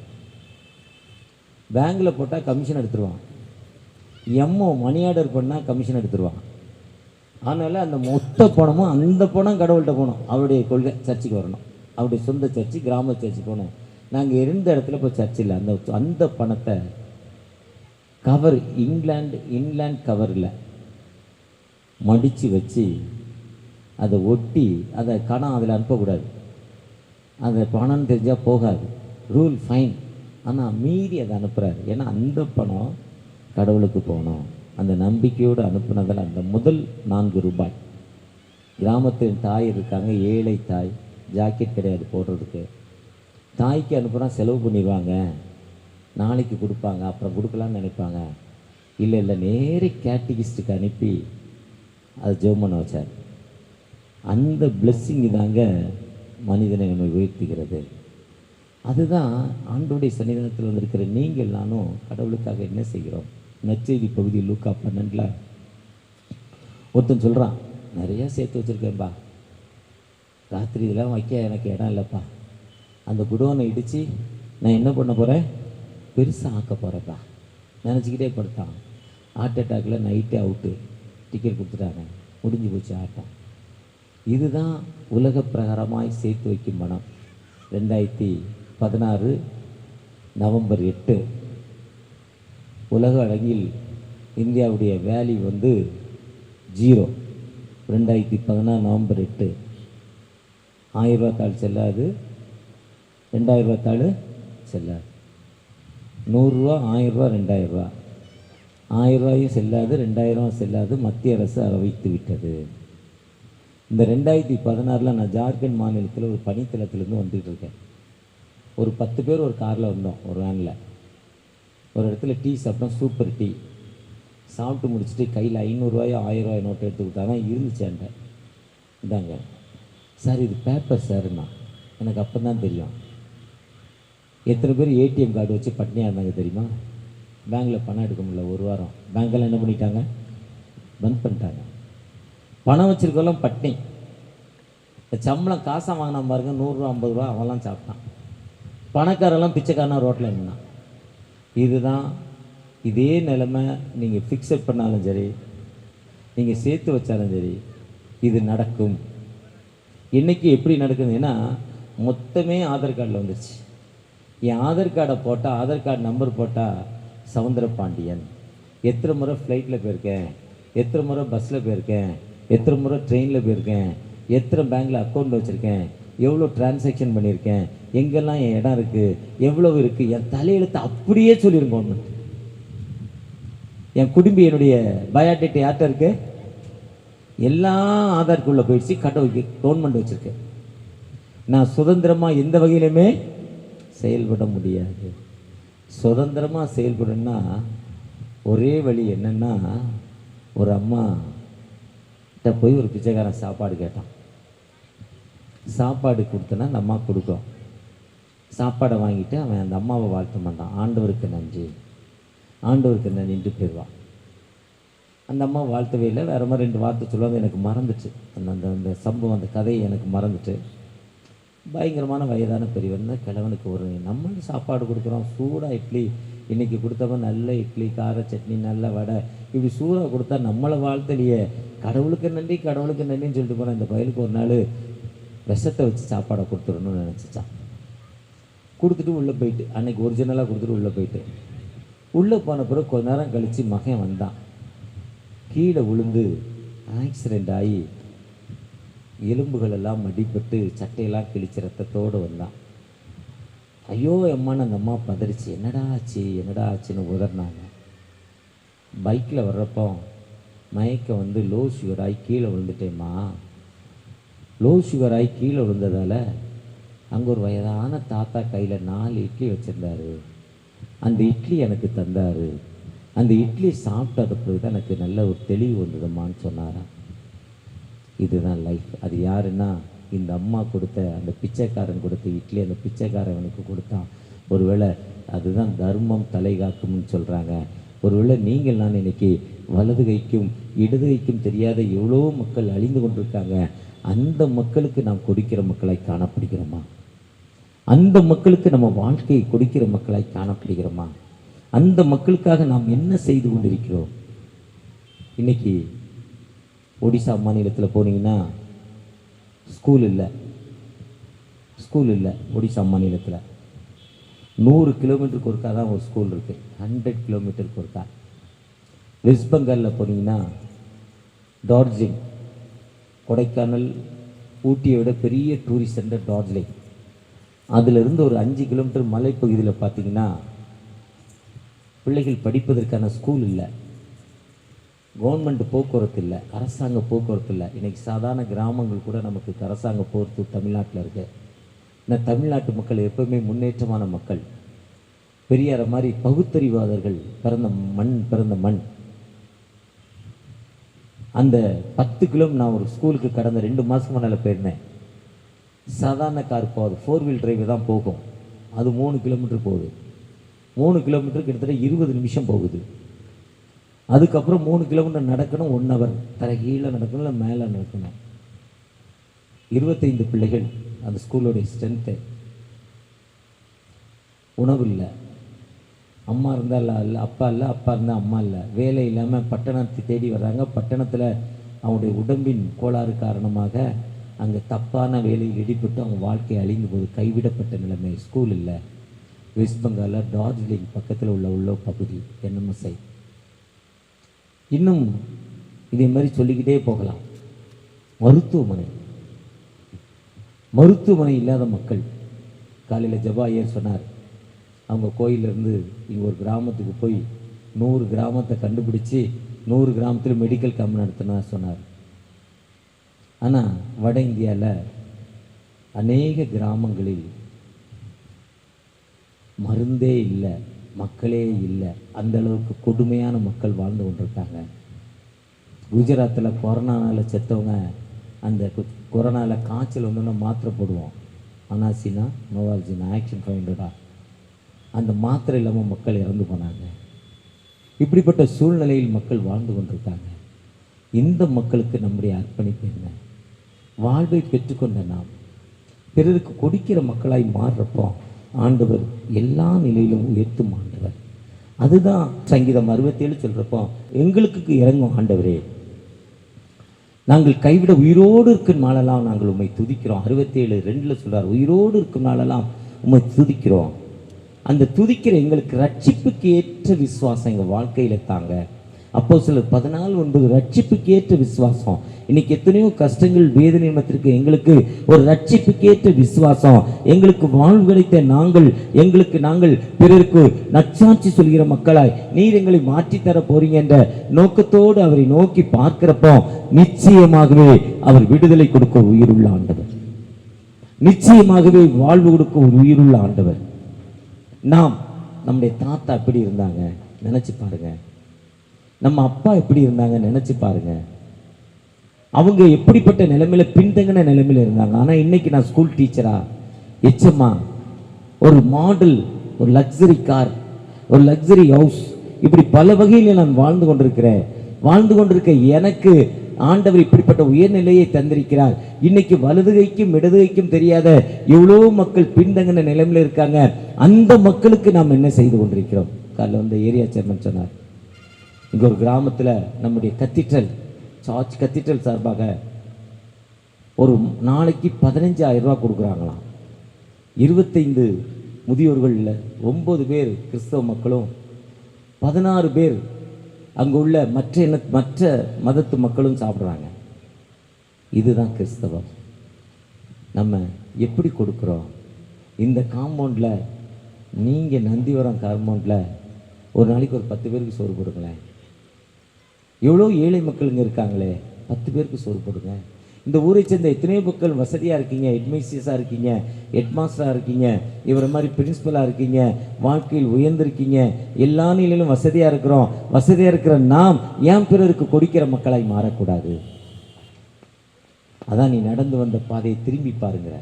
பேங்கில் போட்டால் கமிஷன் எடுத்துருவான், எம்ஓ மணி ஆர்டர் பண்ணால் கமிஷன் எடுத்துருவான். அதனால் அந்த மொத்த பணமும் அந்த பணம் கடவுள்கிட்ட போகணும். அவருடைய கொள்கை சர்ச்சுக்கு வரணும், அவருடைய சொந்த சர்ச்சு, கிராம சர்ச்சு போகணும். நாங்கள் இருந்த இடத்துல இப்போ சர்ச் இல்லை. அந்த பணத்தை கவர், இன்லேண்ட் கவரில் மடித்து வச்சு அதை ஒட்டி, அதை கணம் அதில் அனுப்பக்கூடாது. அந்த பணம் தெரிஞ்சால் போகாது, ரூல் ஃபைன். ஆனால் மீறி அதை அனுப்புகிறாரு. ஏன்னா அந்த பணம் கடவுளுக்கு போகணும். அந்த நம்பிக்கையோடு அனுப்புனதில் அந்த முதல் 4 ரூபாய், கிராமத்தின் தாய் இருக்காங்க, ஏழை தாய், ஜாக்கெட் கிடையாது போடுறதுக்கு. தாய்க்கு அனுப்புனா செலவு பண்ணிடுவாங்க, நாளைக்கு கொடுப்பாங்க, அப்புறம் கொடுக்கலான்னு நினைப்பாங்க. இல்லை நேரே கேட்டகிஸ்டுக்கு அனுப்பி அதை ஜெபம் பண்ண வச்சார். அந்த பிளெஸ்ஸிங் தாங்க மனிதனை நம்மை உயர்த்துகிறது. அதுதான் ஆண்டோடைய சன்னிதானத்தில் வந்திருக்கிற நீங்கள் நானும் கடவுளுக்காக என்ன செய்கிறோம். நற்செய்தி பகுதி லூக்கா 12 ஒருத்தன் சொல்கிறான், நிறையா சேர்த்து வச்சுருக்கேன்ப்பா, ராத்திரி இதெல்லாம் வைக்க எனக்கு இடம் இல்லைப்பா, அந்த குடோனை இடித்து நான் என்ன பண்ண போகிறேன், பெருசாக ஆக்க போகிறேன்ப்பா நினச்சிக்கிட்டே படுத்தான். ஹார்ட் அட்டாக்கில் நைட்டே அவுட்டு, டிக்கெட் கொடுத்துட்டாங்க, முடிஞ்சு போச்சு ஆட்டம். இதுதான் உலக பிரகாரமாய் சேர்த்து வைக்கும் பணம். 2016 நவம்பர் 8 உலக அளவில் இந்தியாவுடைய வேல்யூ வந்து 0. 2016 நவம்பர் 8 1000 ரூபா தாள் செல்லாது, 2000 ரூபா தாள் செல்லாது, 100 ரூபா, 1000 ரூபா, 2000 ரூபா, 1000 ரூபாயும் செல்லாது, 2000 செல்லாது. மத்திய அரசு அதை வைத்து விட்டது. இந்த 2016 நான் ஜார்க்கண்ட் மாநிலத்தில் ஒரு பனித்தளத்திலேருந்து வந்துட்டு இருக்கேன். ஒரு 10 பேர் ஒரு காரில் வந்தோம், ஒரு வேனில். ஒரு இடத்துல டீ சாப்பிட்டோம், சூப்பர் டீ. சாப்பிட்டு முடிச்சுட்டு கையில் 500 ரூபாயோ 1000 ரூபாய் நோட்டு எடுத்து கொடுத்தாங்க. இருந்துச்சேன்ட்ட, இதாங்க சார், இது பேப்பர் சார்ண்ணா. எனக்கு அப்போ தான் தெரியும் எத்தனை பேர் ஏடிஎம் கார்டு வச்சு பட்னியாக இருந்தாங்க தெரியுமா. பேங்கில் பணம் எடுக்க முடியல, ஒரு வாரம். பேங்கெல்லாம் என்ன பண்ணிட்டாங்க, பந்த் பண்ணிட்டாங்க. பணம் வச்சுருக்கெல்லாம் பட்னி. சம்பளம் காசாக வாங்கினா பாருங்க, 100 ரூபா 50 ரூபா அவன்லாம் சாப்பிட்டான். பணக்காரெல்லாம் பிச்சைக்காரனா ரோட்டில் இருந்தான். இதுதான் இதே நிலைமை. நீங்கள் ஃபிக்ஸட் பண்ணாலும் சரி, நீங்கள் சேர்த்து வச்சாலும் சரி, இது நடக்கும். இன்றைக்கி எப்படி நடக்குதுன்னா, மொத்தமே ஆதார் கார்டில் வந்துடுச்சு. என் ஆதார் கார்டை போட்டால், ஆதார் கார்டு நம்பர் போட்டால் சவுந்தரபாண்டியன். எத்தனை முறை ஃப்ளைட்டில் போயிருக்கேன், எத்தனை முறை பஸ்ஸில் போயிருக்கேன், எத்தனை முறை ட்ரெயினில் போயிருக்கேன், எத்தனை பேங்க்கில் அக்கௌண்ட் வச்சுருக்கேன், எவ்வளோ டிரான்சாக்ஷன் பண்ணியிருக்கேன், எங்கெல்லாம் என் இடம் இருக்குது, எவ்வளவு இருக்குது, என் தலையெழுத்து அப்படியே சொல்லிடும் கவர்மெண்ட். என் குடும்பம் என்னுடைய பயோடேட்டா யார்கிட்ட இருக்கு, எல்லாம் ஆதாருக்குள்ளே போயிடுச்சு, கவர்மெண்ட் வச்சுருக்கு. நான் சுதந்திரமாக எந்த வகையிலுமே செயல்பட முடியாது. சுதந்திரமாக செயல்படணும்னா ஒரே வழி என்னென்னா, ஒரு அம்மா கிட்ட போய் ஒரு பிச்சைக்காரன் சாப்பாடு கேட்டான். சாப்பாடு கொடுத்தனா அந்த அம்மா கொடுக்கும். சாப்பாடை வாங்கிட்டு அவன் அந்த அம்மாவை வாழ்த்த மாட்டான். ஆண்டவருக்கு நன்றி, ஆண்டவருக்கு நன்றின்ட்டு போயிடுவான். அந்த அம்மா வாழ்த்தவே இல்லை, வேறு மாதிரி 2 வார்த்தை சொல்லுவாங்க. எனக்கு மறந்துச்சு அந்த அந்த சம்பவம், அந்த கதையை எனக்கு மறந்துட்டு. பயங்கரமான வயதான பெரியவன் கிழவனுக்கு ஒரு நம்ம சாப்பாடு கொடுக்குறோம், சூடாக இட்லி இன்றைக்கி கொடுத்தவன், நல்ல இட்லி, கார சட்னி, நல்ல வடை, இப்படி சூடாக கொடுத்தா நம்மளை வாழ்த்தலையே, கடவுளுக்கு நன்றி கடவுளுக்கு நன்றின்னு சொல்லிட்டு போனால் இந்த பயலுக்கு ஒரு நாள் விஷத்தை வச்சு சாப்பாடை கொடுத்துடணும்னு நினச்சிச்சான். கொடுத்துட்டு உள்ளே போயிட்டு, அன்றைக்கி ஒரிஜினலாக கொடுத்துட்டு உள்ளே போயிட்டு, உள்ளே போன பிறகு கொஞ்ச நேரம் கழித்து மகன் வந்தான். கீழே விழுந்து ஆக்சிடெண்ட் ஆகி எலும்புகள் எல்லாம் மடிப்பட்டு சட்டையெல்லாம் கிழிச்சு ரத்தத்தோடு வந்தான். ஐயோ அம்மான்னு அந்த அம்மா பதறிச்சு, என்னடா ஆச்சு என்னடா ஆச்சுன்னு உதறினாங்க. பைக்கில் வர்றப்போ மயக்கம் வந்து லோ சுகர் ஆகி கீழே விழுந்துட்டேம்மா. லோ சுகர் ஆகி கீழே விழுந்ததால் அங்கே ஒரு வயதான தாத்தா கையில் 4 இட்லி வச்சுருந்தாரு. அந்த இட்லி எனக்கு தந்தார். அந்த இட்லி சாப்பிட்டது பிறகு தான் எனக்கு நல்ல ஒரு தெளிவு வந்ததும்மான்னு சொன்னாராம். இதுதான் லைஃப். அது யாருன்னா, இந்த அம்மா கொடுத்த, அந்த பிச்சைக்காரன் கொடுத்த இட்லி அந்த பிச்சைக்காரவனுக்கு கொடுத்தான். ஒருவேளை அதுதான் தர்மம் தலை காக்கும்னு சொல்கிறாங்க. ஒருவேளை நீங்கள் நான் இன்னைக்கு வலது கைக்கும் இடது கைக்கும் தெரியாத எவ்வளோ மக்கள் அழிந்து கொண்டிருக்காங்க. அந்த மக்களுக்கு நாம் கொடுக்கிற மக்களாய் காணப்படுகிறோமா? அந்த மக்களுக்கு நம்ம வாழ்க்கையை கொடுக்கிற மக்களாய் காணப்படுகிறோமா? அந்த மக்களுக்காக நாம் என்ன செய்து கொண்டிருக்கிறோம்? இன்னைக்கு ஒடிசா மாநிலத்தில் போனீங்கன்னா ஸ்கூல் இல்லை. ஒடிசா மாநிலத்தில் 100 கிலோமீட்டருக்கு ஒருக்கா தான் ஒரு ஸ்கூல் இருக்குது. 100 கிலோமீட்டருக்கு ஒருக்கா. வெஸ்ட் பெங்காலில் போனீங்கன்னா டார்ஜிலிங், கொடைக்கானல், ஊட்டியை விட பெரிய டூரிஸ்ட் சென்டர் டார்ஜிலிங். அதிலிருந்து ஒரு 5 கிலோமீட்டர் மலைப்பகுதியில் பார்த்தீங்கன்னா பிள்ளைகள் படிப்பதற்கான ஸ்கூல் இல்லை, கவர்மெண்ட் போக்குவரத்து இல்லை, அரசாங்க போக்குவரத்து இல்லை. இன்றைக்கி சாதாரண கிராமங்கள் கூட நமக்கு அரசாங்க போக்குவரத்து தமிழ்நாட்டில் இருக்குது. இந்த தமிழ்நாட்டு மக்கள் எப்பவுமே முன்னேற்றமான மக்கள். பெரியார மாதிரி பகுத்தறிவாதர்கள் பிறந்த மண். அந்த 10 கிலோமீட்டர் நான் ஒரு ஸ்கூலுக்கு கடந்த 2 மாதத்துக்கு முன்னால் போயிருந்தேன். சாதாரண கார் போகுது, 4 வீல் டிரைவ் தான் போகும். அது 3 கிலோமீட்டர் போகுது. 3 கிலோமீட்டருக்கு கிட்டத்தட்ட 20 நிமிஷம் போகுது. அதுக்கப்புறம் 3 கிலோமீட்டர் நடக்கணும், 1 ஹவர். கீழே நடக்கணும் இல்லை மேலே நடக்கணும். 25 பிள்ளைகள். அந்த ஸ்கூலோடைய ஸ்ட்ரென்த்து. உணவு இல்லை, அம்மா இருந்தால் இல்லை, அப்பா இல்லை, அப்பா இருந்தால் அம்மா இல்லை. வேலை இல்லாமல் பட்டணத்தை தேடி வர்றாங்க. பட்டணத்தில் அவங்களுடைய உடம்பின் கோளாறு காரணமாக அங்கே தப்பான வேலையில் ஈடுபட்டு அவங்க வாழ்க்கை அழிந்து போது கைவிடப்பட்ட நிலைமை. ஸ்கூல் இல்லை. வெஸ்ட் பெங்காலில் டார்ஜிலிங் பக்கத்தில் உள்ள பகுதி என்எம்எஸ்ஐ. இன்னும் இதே மாதிரி சொல்லிக்கிட்டே போகலாம். மருத்துவமனை இல்லாத மக்கள். காலையில் ஜபா ஐயர் சொன்னார், அவங்க கோயிலிருந்து இங்கே ஒரு கிராமத்துக்கு போய் 100 கிராமத்தை கண்டுபிடிச்சி 100 கிராமத்தில் மெடிக்கல் கேம்ப் நடத்தினா சொன்னார். ஆனால் வட இந்தியாவில் அநேக கிராமங்களில் மருந்தே இல்லை, மக்களே இல்லை. அந்த அளவுக்கு கொடுமையான மக்கள் வாழ்ந்து கொண்டிருக்காங்க. குஜராத்தில் கொரோனாவில் செத்தவங்க, அந்த கொரோனாவில் காய்ச்சல் வந்தோன்னா மாத்திரை போடுவோம், அனாசினா நோவால்ஜினா ஆக்ஷன் ஃபைண்டடா. அந்த மாத்திரை இல்லாமல் மக்கள் இறந்து போனாங்க. இப்படிப்பட்ட சூழ்நிலையில் மக்கள் வாழ்ந்து கொண்டிருக்காங்க. இந்த மக்களுக்கு நம்முடைய அர்ப்பணிப்பு என்ன? வாழ்வை பெற்றுக்கொண்ட நாம் பிறருக்கு கொடுக்கிற மக்களாய் மாறுறப்போ ஆண்டவர் எல்லா நிலையிலும் உயர்த்தும் ஆண்டவர். அதுதான் சங்கீதம் 67 சொல்கிறப்போ, எங்களுக்கு இறங்கும் ஆண்டவரே, நாங்கள் கைவிட உயிரோடு இருக்கும் நாளெல்லாம் நாங்கள் உம்மை துதிக்கிறோம். 67:2 சொல்கிறார், உயிரோடு இருக்கும் நாளெல்லாம் உம்மை துதிக்கிறோம். அந்த துதிக்கிற எங்களுக்கு ரட்சிப்புக்கு ஏற்ற விசுவாசம் எங்கள் வாழ்க்கையில் தாங்க. அப்போஸ்தலர் 14:9 ரட்சிப்புக்கேற்ற விசுவாசம். இன்னைக்கு எத்தனையோ கஷ்டங்கள் வேதனை நிமித்திற்கு எங்களுக்கு ஒரு ரட்சிப்புக்கேற்ற விசுவாசம், எங்களுக்கு வாழ்வு கிடைத்த நாங்கள் பிறருக்கு நற்சாட்சி சொல்கிற மக்களாய் நீர் எங்களை மாற்றித்தர போறீங்க என்ற நோக்கத்தோடு அவரை நோக்கி பார்க்கிறப்போ நிச்சயமாகவே அவர் விடுதலை கொடுக்க உயிருள்ள ஆண்டவர், நிச்சயமாகவே வாழ்வு கொடுக்க ஒரு உயிருள்ள ஆண்டவர். நம்முடைய தாத்தா எப்படி இருந்தாங்க நினைச்சு பாருங்க, நம்ம அப்பா எப்படி இருந்தாங்க நினைச்சு பாருங்க, அவங்க எப்படிப்பட்ட நிலைமையில பின்தங்கின நிலைமையில இருந்தாங்க. ஆனா இன்னைக்கு நான் ஸ்கூல் டீச்சரா, எச்எம்மா, ஒரு மாடல், ஒரு லக்ஸரி கார், ஒரு லக்ஸரி ஹவுஸ், இப்படி பல வகையில் நான் வாழ்ந்து கொண்டிருக்க எனக்கு ஆண்டவர் இப்படிப்பட்ட உயர்நிலையை தந்திருக்கிறார். இன்னைக்கு வலதுகைக்கும் இடதுகைக்கும் தெரியாத எவ்வளோ மக்கள் பின்தங்கின நிலைமையில இருக்காங்க. அந்த மக்களுக்கு நாம் என்ன செய்து கொண்டிருக்கிறோம்? காலைல வந்து ஏரியா சேர்மன் சொன்னார், இங்கே ஒரு கிராமத்தில் நம்முடைய சர்ச் கத்தீட்ரல் சார்பாக ஒரு நாளைக்கு 15,000 ரூபா கொடுக்குறாங்களாம். 25 முதியோர்களில் 9 பேர் கிறிஸ்தவ மக்களும் 16 பேர் அங்கே உள்ள மற்ற மதத்து மக்களும் சாப்பிட்றாங்க. இதுதான் கிறிஸ்தவம். நம்ம எப்படி கொடுக்குறோம்? இந்த காம்பவுண்டில், நீங்கள் நந்திவரம் காம்பவுண்டில் ஒரு நாளைக்கு ஒரு 10 பேருக்கு சோறு போடுங்களேன். எவ்வளோ ஏழை மக்களுங்க இருக்காங்களே, 10 பேருக்கு சோறு போடுங்க. இந்த ஊரை சேர்ந்த எத்தனையோ மக்கள் வசதியாக இருக்கீங்க, ஹெட்மிஸ்ட்ரஸாக இருக்கீங்க, ஹெட்மாஸ்டராக இருக்கீங்க, இவரை மாதிரி பிரின்சிபலாக இருக்கீங்க, வாழ்க்கையில் உயர்ந்திருக்கீங்க, எல்லா நிலையிலும் வசதியாக இருக்கிறோம். வசதியாக இருக்கிற நாம் ஏன் பிறருக்கு கொடுக்கிற மக்களாய் மாறக்கூடாது? அதான் நீ நடந்து வந்த பாதையை திரும்பி பாருங்க.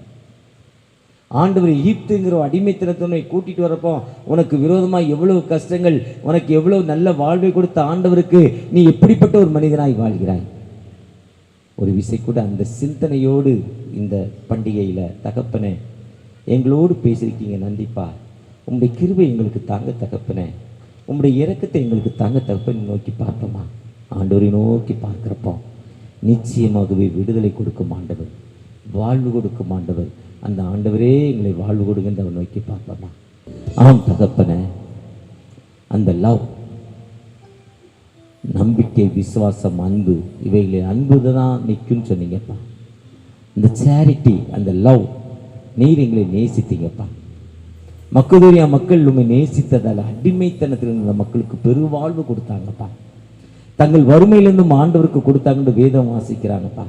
ஆண்டவர் எகிப்துங்கிற அடிமைத்தனத்தை கூட்டிட்டு வரப்போ உனக்கு விரோதமாக எவ்வளவு கஷ்டங்கள், உனக்கு எவ்வளவு நல்ல வாழ்வை கொடுத்த ஆண்டவருக்கு நீ எப்படிப்பட்ட ஒரு மனிதனாய் வாழ்கிறாய்? ஒரு விசை கூட அந்த சிந்தனையோடு இந்த பண்டிகையில் தகப்பனே எங்களோடு பேசியிருக்கீங்க. நன்றிப்பா. உங்களுடைய கிருபை எங்களுக்கு தாங்க தகப்பனே, உங்களுடைய இரக்கத்தை எங்களுக்கு தாங்க தகப்பனை நோக்கி பார்ப்போமா? ஆண்டவரை நோக்கி பார்க்குறப்போ நிச்சயமாகவே விடுதலை கொடுக்கும் ஆண்டவர், வாழ்வு கொடுக்கும் ஆண்டவர். அந்த ஆண்டவரே எங்களை வாழ்வு கொடுங்க நோக்கி பார்ப்போமா? ஆம் தகப்பனே, அந்த லவ், நம்பிக்கை, விசுவாசம், அன்பு, இவைகளில் அன்பு தான் நிற்கும்னு சொன்னீங்கப்பா. இந்த சேரிட்டி, அந்த லவ், நீர் எங்களை நேசித்தீங்கப்பா. மக்களுடைய மக்கள் உண்மை நேசித்ததால் அடிமைத்தனத்தில் இருந்த மக்களுக்கு பெருவாழ்வு கொடுத்தாங்கப்பா. தங்கள் வறுமையிலிருந்தும் ஆண்டவருக்கு கொடுத்தாங்கன்னு வேதம் வாசிக்கிறாங்கப்பா.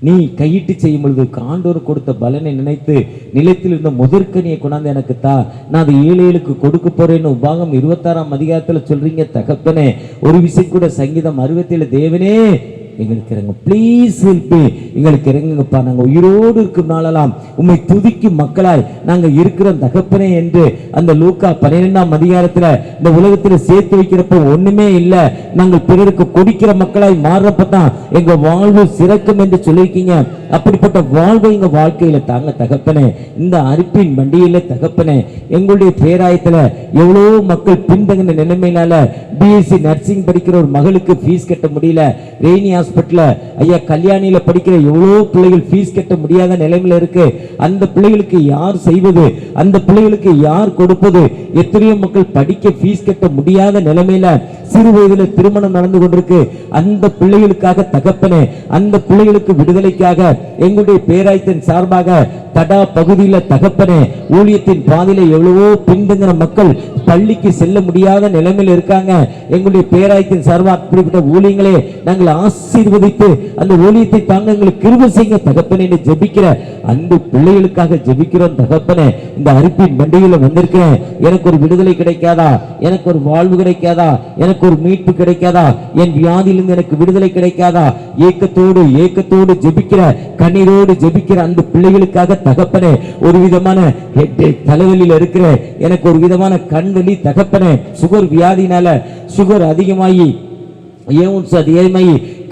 நீ கையிட்டு செய்யும் பொழுது ஆண்டவர் கொடுத்த பலனை நினைத்து நிலத்தில் இருந்த முதற்கனியை கொண்டாந்து எனக்கு நான் அது ஏழைகளுக்கு கொடுக்க போறேன்னு உபாகம் 26ஆம் அதிகாரத்தில் சொல்றீங்க தகப்பனே. ஒரு விசை கூட சங்கீதம் 67 தேவனே எங்களுக்கு இறங்க, ப்ளீஸ் ஹெல்ப் மீ, எங்களுக்கு இறங்குங்கப்பா. நாங்கள் உயிரோடு இருக்கும் நாளெல்லாம் உண்மை துதிக்கும் மக்களாய் நாங்கள் இருக்கிறோம் தகப்பனே என்று அந்த லூக்கா 12ஆம் அதிகாரத்தில் இந்த உலகத்தில் சேர்த்து வைக்கிறப்ப ஒண்ணுமே இல்லை, நாங்கள் பிறருக்கு கொடுக்கிற மக்களாய் மாறுறப்பதான் எங்க வாழ்வு சிறக்கும் என்று சொல்லியிருக்கீங்க. அப்படிப்பட்ட வாழ்வை எங்க வாழ்க்கையில தாங்க தகப்பனே. இந்த அரிப்பின் வண்டியில தகப்பனே, எங்களுடைய பேராயத்துல எவ்வளவு மக்கள் பின்தங்கின நிலைமையினால பிஎஸ்சி நர்சிங் படிக்கிற ஒரு மகளுக்கு ஃபீஸ் கட்ட முடியல. ரெய்னி ஹாஸ்பிட்டல்ல ஐயா கல்யாணியில படிக்கிற எவ்வளவு பிள்ளைகள் ஃபீஸ் கட்ட முடியாத நிலைமையில இருக்கு. அந்த பிள்ளைகளுக்கு யார் செய்வது? அந்த பிள்ளைகளுக்கு யார் கொடுப்பது? எத்தனையோ மக்கள் படிக்க ஃபீஸ் கட்ட முடியாத நிலைமையில சிறு வயதுல திருமணம் நடந்து கொண்டிருக்கு. அந்த பிள்ளைகளுக்காக தகப்பனே, அந்த பிள்ளைகளுக்கு விடுதலைக்காக எங்களுடைய பேராயத்தின் சார்பாக தடா பகுதியில தகப்பனே, ஊழியத்தின் பாதையில எவ்வளவோ பின்தங்கின மக்கள் பள்ளிக்கு செல்ல முடியாத நிலைமையில் இருக்காங்க. எங்களுடைய பேராயத்தின் சார்பாக அப்படிப்பட்ட ஊழியங்களே நாங்கள் ஆசீர்வதித்து அந்த ஊழியத்தை தாங்க எங்களுக்கு கிருபை செய்யுங்க தகப்பனே என்று ஜெபிக்கிற அந்த பிள்ளைகளுக்காக ஜெபிக்கிறோம் தகப்பனே. இந்த அரிப்பின் பண்டிகையில வந்திருக்கிறேன், எனக்கு ஒரு விடுதலை கிடைக்காதா? எனக்கு ஒரு வாழ்வு கிடைக்காதா? எனக்கு ஒரு மீட்பு கிடைக்காதா? என் வியாதியிலிருந்து எனக்கு விடுதலை கிடைக்காதா? ஏக்கத்தோடு ஜெபிக்கிற, கண்ணீரோடு ஜெபிக்கிற அந்த பிள்ளைகளுக்காக தகப்பனே, ஒரு விதமான தலைவலியில் இருக்கிற எனக்கு ஒரு விதமான கண்வலி தகப்பனே, சுகர் வியாதினால சுகர் அதிகமாகி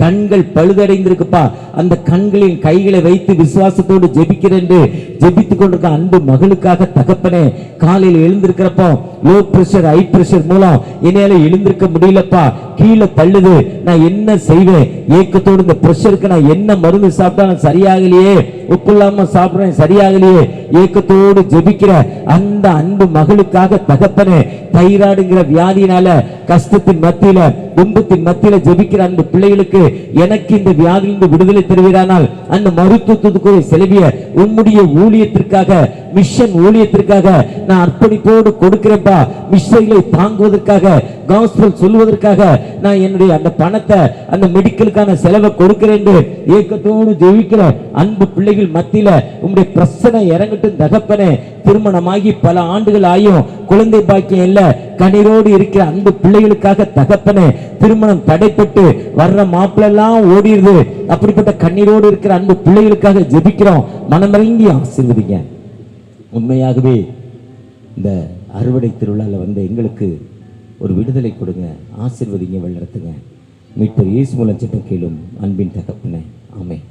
கண்கள் பழுதடைந்திருக்குப்பா. அந்த கண்களின் கைகளை வைத்து விசுவாசத்தோடு ஜெபிக்கிறேன் என்று ஜெபித்துக் கொண்டிருக்க அன்பு மகளுக்காக தகப்பனே, காலையில் எழுந்திருக்கிறப்போ லோ பிரஷர் ஹை பிரஷர் மூலம் என்னால எழுந்திருக்க முடியலப்பா, கீழே தள்ளுது, நான் என்ன செய்வேன்? ஏக்கத்தோடு இந்த பிரஷருக்கு நான் என்ன மருந்து சாப்பிட்டாலும் சரியாகலையே, உப்பு இல்லாம சாப்பிடுறேன் சரியாகலையே, ஏக்கத்தோடு ஜெபிக்கிற அந்த அன்பு மகளுக்காக தகப்பனே, தைராய்டுங்கிற வியாதியினால கஷ்டத்தின் மத்தியில துன்பத்தின் மத்தியில ஜெபிக்கிற அந்த பிள்ளைகளுக்கு எனக்கு இந்த வியாதியிலிருந்து விடுதலை தருவீரானால் அந்த மருத்துவத்துக்கு செலவிய உம்முடைய ஊழியத்திற்காக, மிஷன் ஊழியத்திற்காக நான் அர்ப்பணிப்போடு கொடுக்கிறேன்ப்பா. மிஷன்களை தாங்குவதற்காக, காஸ்பல் சொல்வதற்காக நான் என்னுடைய அந்த பணத்தை அந்த மெடிக்கலுக்கான செலவை கொடுக்கிறேன் என்று ஏக்கத்தோடு ஜெபிக்கிற அன்பு பிள்ளைகள் மத்தியில உம்முடைய பிரசனை இறங்கட்டும் தகப்பனே. திருமணமாகி பல ஆண்டுகள் ஆயும் குழந்தை பாக்கியம் இல்ல, கண்ணீரோடு இருக்கிற அன்பு பிள்ளைகளுக்காக தகப்பனே, திருமணம் தடைப்பட்டு வர்ற மாப்பிள்ளெல்லாம் ஓடிடுது, அப்படிப்பட்ட கண்ணீரோடு இருக்கிற அன்பு பிள்ளைகளுக்காக ஜெபிக்கிறோம். மனமிறங்கி ஆசீர்வதிங்க. உண்மையாகவே இந்த அறுவடை திருவிழாவில் வந்த எங்களுக்கு ஒரு விடுதலை கொடுங்க, ஆசீர்வதிங்க, வழிநடத்துங்க. மீட்பர் இயேசு மூலம் ஜெபம் கேளும் அன்பின் தகப்பனே, ஆமென்.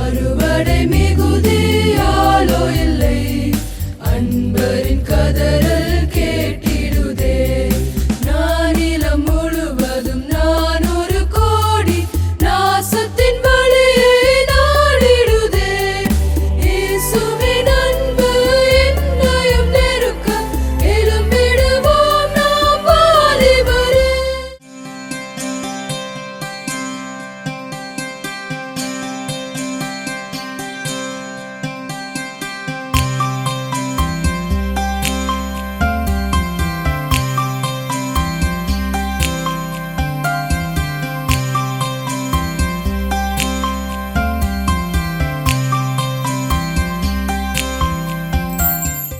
அறுவடை மிகுதியாலோ இல்லை, அன்பரின் கதறல் கேட்டி